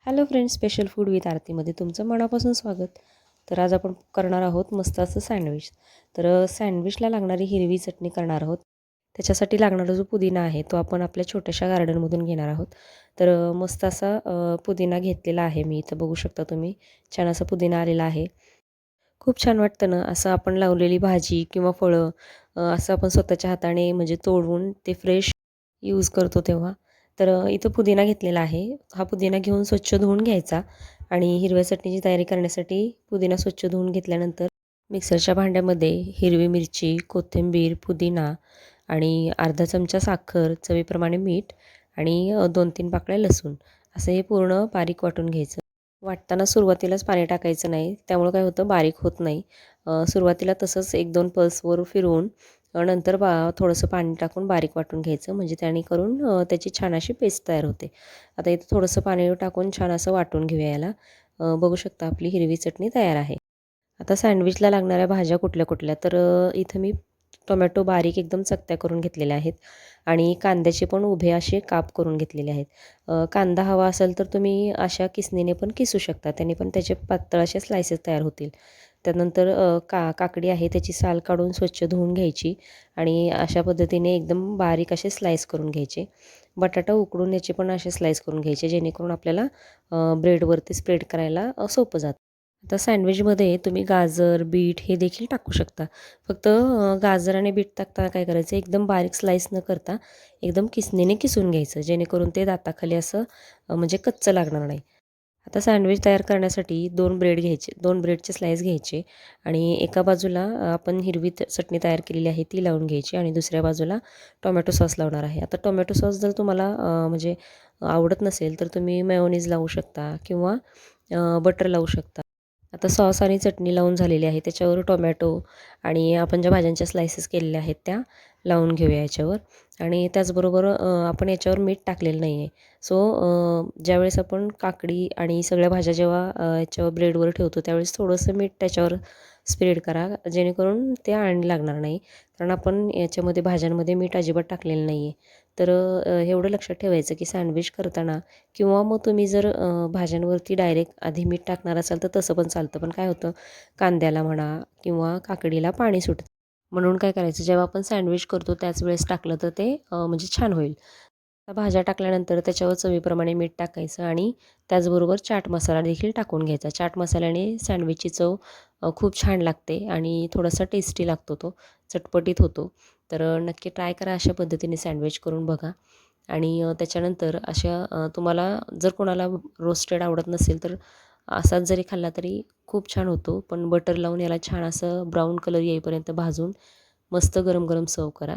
Hello friends, special food with आरतीमध्ये तुमचं मनापासून स्वागत. तर आज आपण करणार आहोत मस्त असं सँडविच. तर सँडविचला लागणारी हिरवी चटणी करणार आहोत. त्याच्यासाठी लागणारा जो पुदिना आहे तो आपण आपल्या छोट्याशा गार्डनमधून घेणार आहोत. तर मस्त असा पुदिना घेतलेला आहे मी. इथं बघू शकता तुम्ही, छान असा पुदिना आलेला आहे. खूप छान वाटतं ना असं आपण लावलेली भाजी किंवा फळं असं आपण स्वतःच्या हाताने म्हणजे तोडून ते फ्रेश यूज करतो तेव्हा. तर इथं पुदिना घेतलेला आहे. हा पुदिना घेऊन स्वच्छ धुवून घ्यायचा आणि हिरव्या चटणीची तयारी करण्यासाठी पुदिना स्वच्छ धुवून घेतल्यानंतर मिक्सरच्या भांड्यामध्ये हिरवी मिरची, कोथिंबीर, पुदिना आणि अर्धा चमचा साखर, चवीप्रमाणे मीठ आणि 2-3 पाकळ्या लसूण असं हे पूर्ण बारीक वाटून घ्यायचं. वाटताना सुरुवातीलाच पाणी टाकायचं नाही. त्यामुळं काय होतं, बारीक होत नाही. सुरुवातीला तसंच 1-2 पल्सवर फिरवून नंतर थोडंसं पाणी टाकून बारीक वाटून घ्यायचं. म्हणजे त्याने करून त्याची छान अशी पेस्ट तयार होते. आता इथं थोडंसं पाणी टाकून छान असं वाटून घेऊया याला. बघू शकता आपली हिरवी चटणी तयार आहे. आता सँडविचला लागणाऱ्या भाज्या कुठल्या-कुठल्या तर इथं मी टोमॅटो बारीक एकदम चकत्या करून घेतलेल्या आहेत आणि कांद्याचे पण उभे असे काप करून घेतलेले आहेत. कांदा हवा असेल तर तुम्ही अशा किसणीने पण किसू शकता. त्याने पण त्याचे पातळ असे स्लाइसेस तयार होतील. त्यानंतर काकडी आहे त्याची साल काढून स्वच्छ धुवून घ्यायची आणि अशा पद्धतीने एकदम बारीक असे स्लाईस करून घ्यायचे. बटाटा उकडून याचे पण असे स्लाईस करून घ्यायचे, जेणेकरून आपल्याला ब्रेडवरती स्प्रेड करायला सोपं जातं. आता सँडविचमध्ये तुम्ही गाजर, बीट हे देखील टाकू शकता. फक्त गाजर आणि बीट टाकताना काय करायचं, एकदम बारीक स्लाईस न करता एकदम किसणीने किसून घ्यायचं, जेणेकरून ते दाताखाली असं म्हणजे कच्चं लागणार नाही. आता सँडविच तयार करण्यासाठी 2 ब्रेड घ्यायचे, 2 ब्रेडचे स्लाईस घ्यायचे आणि एका बाजूला आपण हिरवी चटणी तयार केलेली आहे ती लावून घ्यायची आणि दुसऱ्या बाजूला टोमॅटो सॉस लावणार आहे. आता टोमॅटो सॉस जर तुम्हाला म्हणजे आवडत नसेल तर तुम्ही मेयोनीज लावू शकता किंवा बटर लावू शकता. आता सॉस आणि चटणी लावून झालेली आहे. त्याच्यावर टोमॅटो आणि आपण ज्या भाज्यांच्या स्लाइसेस केलेल्या आहेत त्या लावून घेऊया याच्यावर आणि त्याचबरोबर आपण याच्यावर मीठ टाकलेलं नाही आहे. सो ज्यावेळेस आपण काकडी आणि सगळ्या भाज्या जेव्हा याच्यावर ब्रेडवर ठेवतो त्यावेळेस थोडंसं मीठ त्याच्यावर स्प्रेड करा, जेणेकरून ते आळणी लागणार नाही. कारण आपण याच्यामध्ये भाज्यांमध्ये मीठ अजिबात टाकलेलं नाही आहे. तर एवढं लक्षात ठेवायचं की सँडविच करताना किंवा मग तुम्ही जर भाज्यांवरती डायरेक्ट आधी मीठ टाकणार असाल तर तसं पण चालतं. पण काय होतं, कांद्याला म्हणा किंवा काकडीला पाणी सुटतं. म्हणून काय करायचं, जेव्हा आपण सँडविच करतो त्याच वेळेस टाकलं तर ते म्हणजे छान होईल. आता भाज्या टाकल्यानंतर त्याच्यावर चवीप्रमाणे मीठ टाकायचं आणि त्याचबरोबर चाट मसाला देखील टाकून घ्यायचा. चाट मसाल्याने सँडविचची चव खूप छान लागते आणि थोडासा टेस्टी लागतो तो, चटपटीत होतो. तर नक्की ट्राय करा, अशा पद्धतीने सँडविच करून बघा. आणि त्याच्यानंतर अशा तुम्हाला जर कोणाला रोस्टेड आवडत नसेल तर असाच जरी खाल्ला तरी खूप छान होतो. पण बटर लावून याला छान असं ब्राऊन कलर येईपर्यंत भाजून मस्त गरम-गरम सर्व्ह करा.